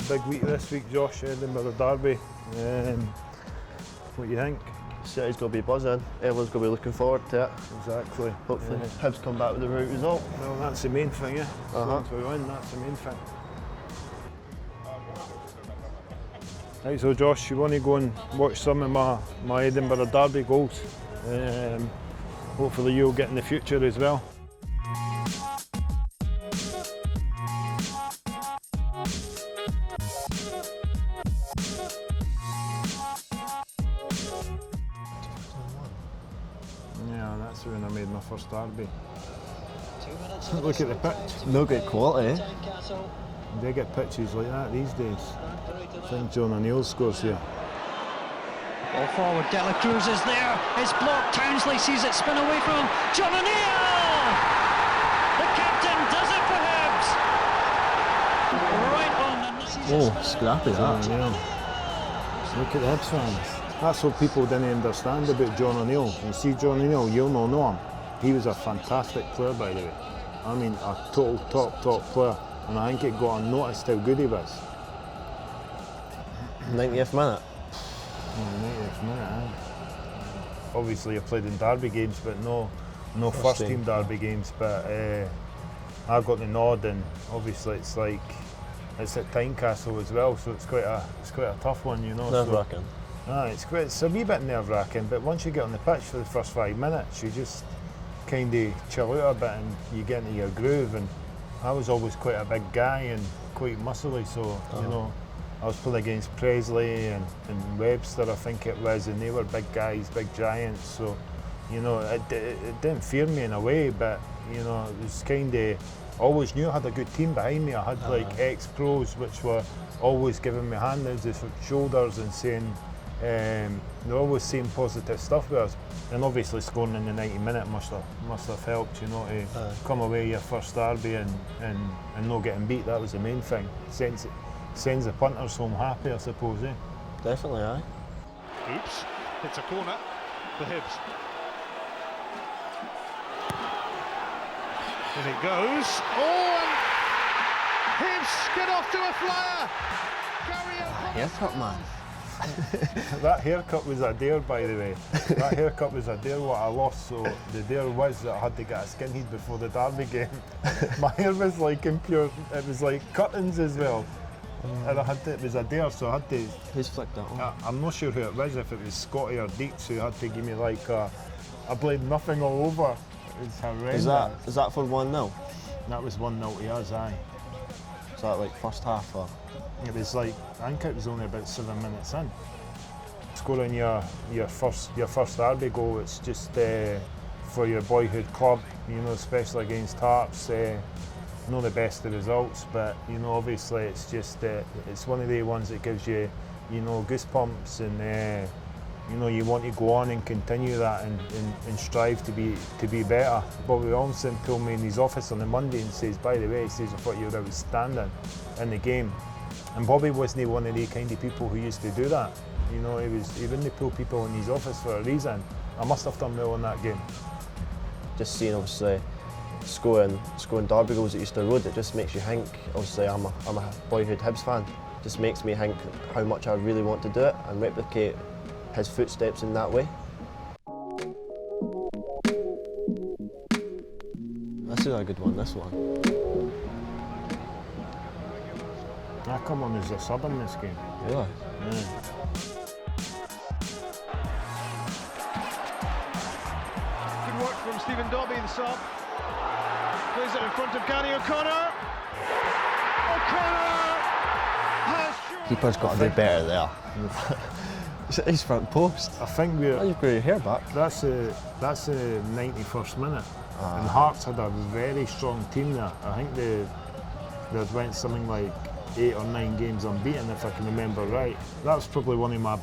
Big week this week, Josh, Edinburgh Derby. What do you think? City's going to be buzzing. Everyone's going to be looking forward to it. Exactly. Hopefully Hibs come back with the right result. Well, that's the main thing, yeah. Once we win, that's the main thing. Right, so Josh, you want to go and watch some of my Edinburgh Derby goals. Hopefully you'll get in the future as well. Yeah, that's when I made my first derby. Look at the pitch. No good quality. They get pitches like that these days. I think John O'Neill scores here. Ball forward, De La Cruz is there. It's blocked. Townsley sees it spin away from him. John O'Neill! The captain does it for Hibs. Right on. And this is Oh, scrappy that. Look at the Hibs fans. That's what people didn't understand about John O'Neill. You see John O'Neill, you'll not know him. He was a fantastic player, by the way. I mean, a total top player. And I think it got unnoticed how good he was. 90th minute. 90th minute, eh? Obviously I played in derby games, but no first team derby games. But I got the nod, and obviously it's at Tynecastle as well, so it's quite a tough one, you know. Nerve-wracking. It's a wee bit nerve-wracking, but once you get on the pitch for the first 5 minutes, you just kind of chill out a bit and you get into your groove. And I was always quite a big guy and quite muscly, so you know, I was playing against Presley and Webster, I think it was, and they were big guys, big giants. So you know, it didn't fear me in a way, but you know, it was kind of, always knew I had a good team behind me. I had like ex-pros which were always giving me handles, shoulders, and saying. They're always saying positive stuff with us, and obviously scoring in the 90 minute must have helped, you know, to come away your first derby and not getting beat. That was the main thing. Sends the punters home happy, I suppose, eh? Definitely, aye. Oops, it's a corner for Hibs. And it goes. Oh, and Hibs get off to a flyer. Garry O'Connor. Haircut, man. That haircut was a dare, by the way. That haircut was a dare what I lost, so the dare was that I had to get a skinhead before the derby game. My hair was like impure, it was like curtains as well. And it was a dare, so I had to... Who's flicked that one? I'm not sure who it was, if it was Scotty or Deeks, who had to give me like I played nothing all over. It was horrendous. Is that for 1-0? That was 1-0 to us, aye. Is that like first half or? It was like, I think it was only about 7 minutes in. Scoring your first derby goal, it's just for your boyhood club, you know, especially against Hearts. Not the best of results, but you know, obviously it's just it's one of the ones that gives you, you know, goosebumps, and you know, you want to go on and continue that and strive to be better. Bobby Williamson told me in his office on the Monday and says, by the way, he says, I thought you were outstanding in the game. And Bobby wasn't one of the kind of people who used to do that. You know, he wouldn't pull people in his office for a reason. I must have done well in that game. Just seeing, obviously, scoring derby goals at Easter Road, it just makes you think. Obviously, I'm a boyhood Hibs fan. Just makes me think how much I really want to do it and replicate his footsteps in that way. This is a good one, this one. I come on as a sub in this game. Really? Yeah. Good work from Stephen Dobby, the sub. Plays it in front of Garry O'Connor. O'Connor has shot. Keeper's got to do better there. His front post. I think You've got your hair back. that's the 91st minute. And Hearts had a very strong team there. I think they went something like 8 or 9 games unbeaten, if I can remember right. That's probably one of my,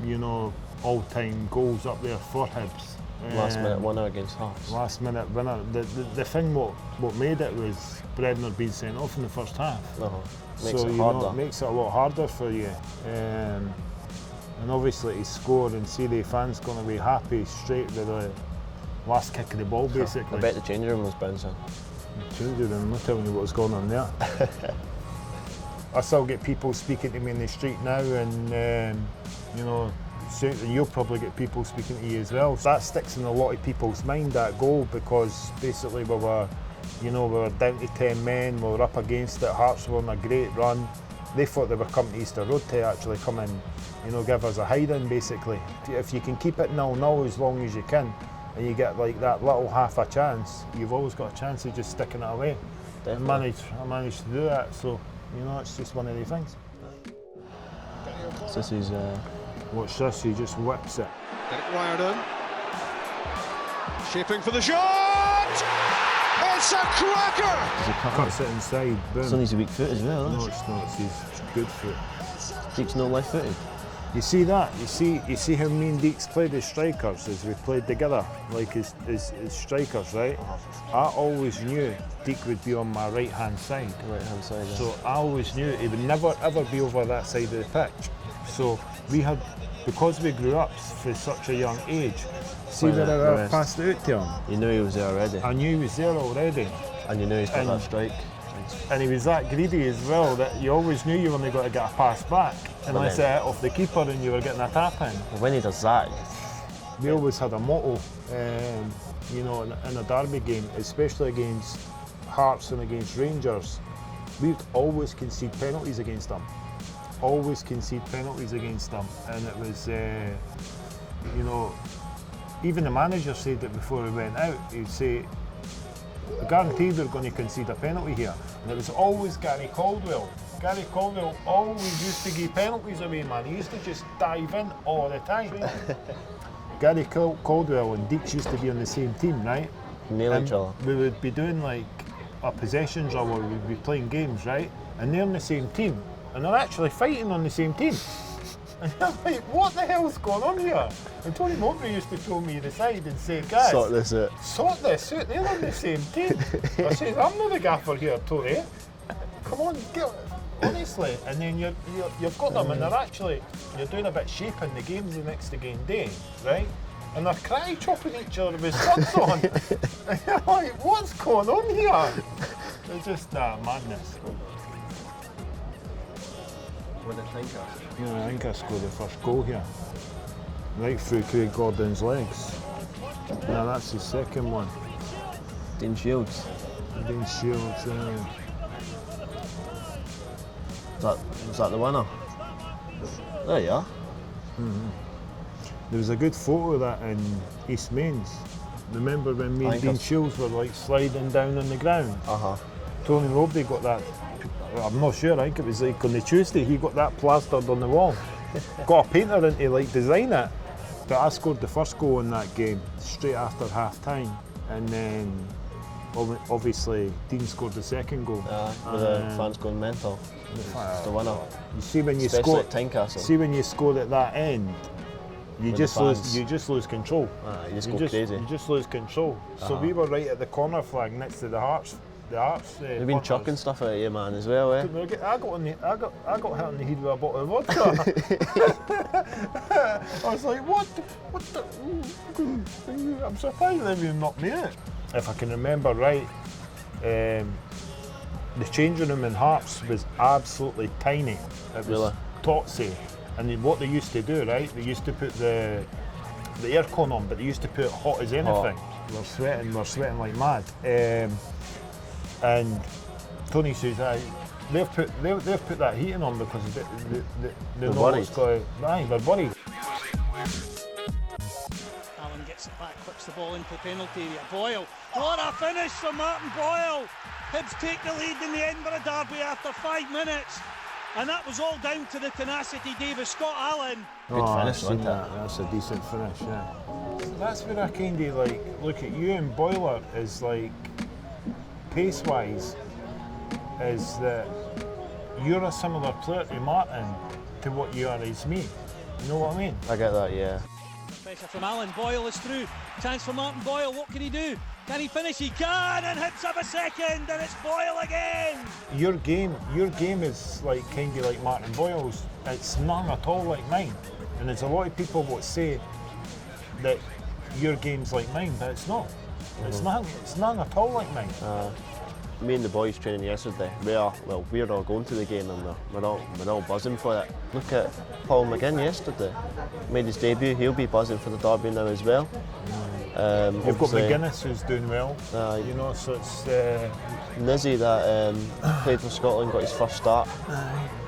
you know, all-time goals up there for Hibs. Last minute winner against Hearts. Last minute winner. The thing what made it was Bredner being sent off in the first half. Makes so it you harder. know, it makes it a lot harder for you. And obviously to score and see the fans going to be happy straight with the last kick of the ball, basically. I bet the changing room was bouncing. Changing room, I'm not telling you what was going on there. I still get people speaking to me in the street now, and you know, certainly you'll probably get people speaking to you as well. That sticks in a lot of people's mind, that goal, because basically we were down to 10 men, we were up against it. Hearts were on a great run. They thought they were coming to Easter Road to actually come and, you know, give us a hiding basically. If you can keep it 0-0 as long as you can, and you get like that little half a chance, you've always got a chance of just sticking it away. I managed to do that, so you know, it's just one of the things. So this is watch this, he just whips it. Riordan, shaping for the shot! It's a cracker! Cuts it inside, boom. Sonny's a weak foot as well. No, it's not, it's his good foot. Deek's not left-footed. You see that? You see how me and Deeks played as strikers, as we played together, like as strikers, right? I always knew Deek would be on my right-hand side. Right-hand side, yeah. So I always knew he would never ever be over that side of the pitch. So we had, because we grew up from such a young age, see where I passed it out to him? You knew he was there already. I knew he was there already. And you knew he's got that strike. And he was that greedy as well, that you always knew you weren't going to get a pass back unless it hit off the keeper and you were getting a tap in. Well, when he does that, we always had a motto, you know, in a derby game, especially against Hearts and against Rangers, we'd always concede penalties against them. Always concede penalties against them, and it was, you know, even the manager said it before he went out. He'd say, "I guarantee they're going to concede a penalty here," and it was always Gary Caldwell. Gary Caldwell always used to give penalties away, man. He used to just dive in all the time. Gary Caldwell and Deeks used to be on the same team, right? nail each other. We would be doing like a possession drill where we'd be playing games, right? And they're on the same team, and they're actually fighting on the same team. And I'm like, what the hell's going on here? And Tony Mowbray used to pull me aside and say, guys, Sort this out. Sort this out, they're on the same team. I said, I'm not the gaffer here, Tony. Come on, get honestly. And then you've got them, and they're actually, you're doing a bit shaping the games the next game day, right? And they're karate chopping each other with studs on. And you're like, what's going on here? It's just madness. With a Tynecastle. Yeah, I think I scored the first goal here. Right through Craig Gordon's legs. Now that's the second one. Dean Shiels. Dean Shiels, Was that the winner? There you are. Mm-hmm. There was a good photo of that in East Mains. Remember when me and Dean Shiels were like sliding down on the ground? Tony Mowbray got that. I'm not sure, I think it was like on the Tuesday, he got that plastered on the wall. Got a painter in to like design it. But I scored the first goal in that game straight after half time, and then obviously Dean scored the second goal. With the fans going mental. It's the winner. You see when you Especially score at Tynecastle. See when you score at that end, you just lose control. You just go crazy. You just lose control. So we were right at the corner flag next to the Hearts. They've been chucking stuff at you, man, as well, eh? I got hit on the head with a bottle of vodka. I was like, what the? I'm surprised they even knocked me out. If I can remember right, the changing room in Hearts was absolutely tiny. It was totsy. And what they used to do, right? They used to put the aircon on, but they used to put it hot as anything. We're sweating like mad. And Tony says, they've put that heating on because they're know what's going on. They're worried. Allen gets it back, whips the ball into the penalty area. Boyle, what a finish from Martin Boyle! Hibs take the lead in the Edinburgh Derby after 5 minutes. And that was all down to the tenacity of Scott Allen. Good finish, wasn't it? That's a decent finish, yeah. That's where I kind of like look at you and Boiler is like, pace-wise, is that you're a similar player to Martin to what you are as me. You know what I mean? I get that, yeah. Pressure from Allen, Boyle is through. Chance for Martin Boyle, what can he do? Can he finish? He can, and Hibs have a second, and it's Boyle again! Your game is like kind of like Martin Boyle's. It's none at all like mine. And there's a lot of people that say that your game's like mine, but it's not. It's none at all like mine. Me and the boys training yesterday, we're all going to the game and we're all buzzing for it. Look at Paul McGinn yesterday, made his debut. He'll be buzzing for the derby now as well. You've got obviously, McGuinness who's doing well. You know, so it's Nizzy that played for Scotland, got his first start.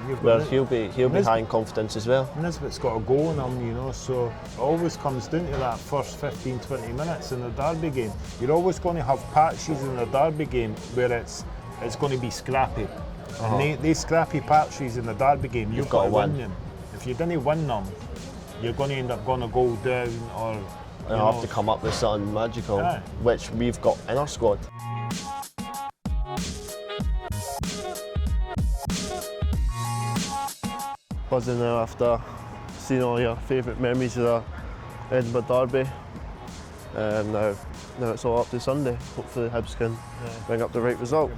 you've Well, got he'll be high in confidence as well. Nisbet's got a goal in him, you know, so it always comes down to that first 15-20 minutes in the derby game. You're always going to have patches in the derby game where it's going to be scrappy. And these scrappy patches in the derby game, you've got to win them. If you didn't win them, you're going to end up going a goal down, or You have to come up with something magical, which we've got in our squad. Buzzing now after seeing all your favourite memories of the Edinburgh Derby. Now it's all up to Sunday. Hopefully Hibs can bring up the right result.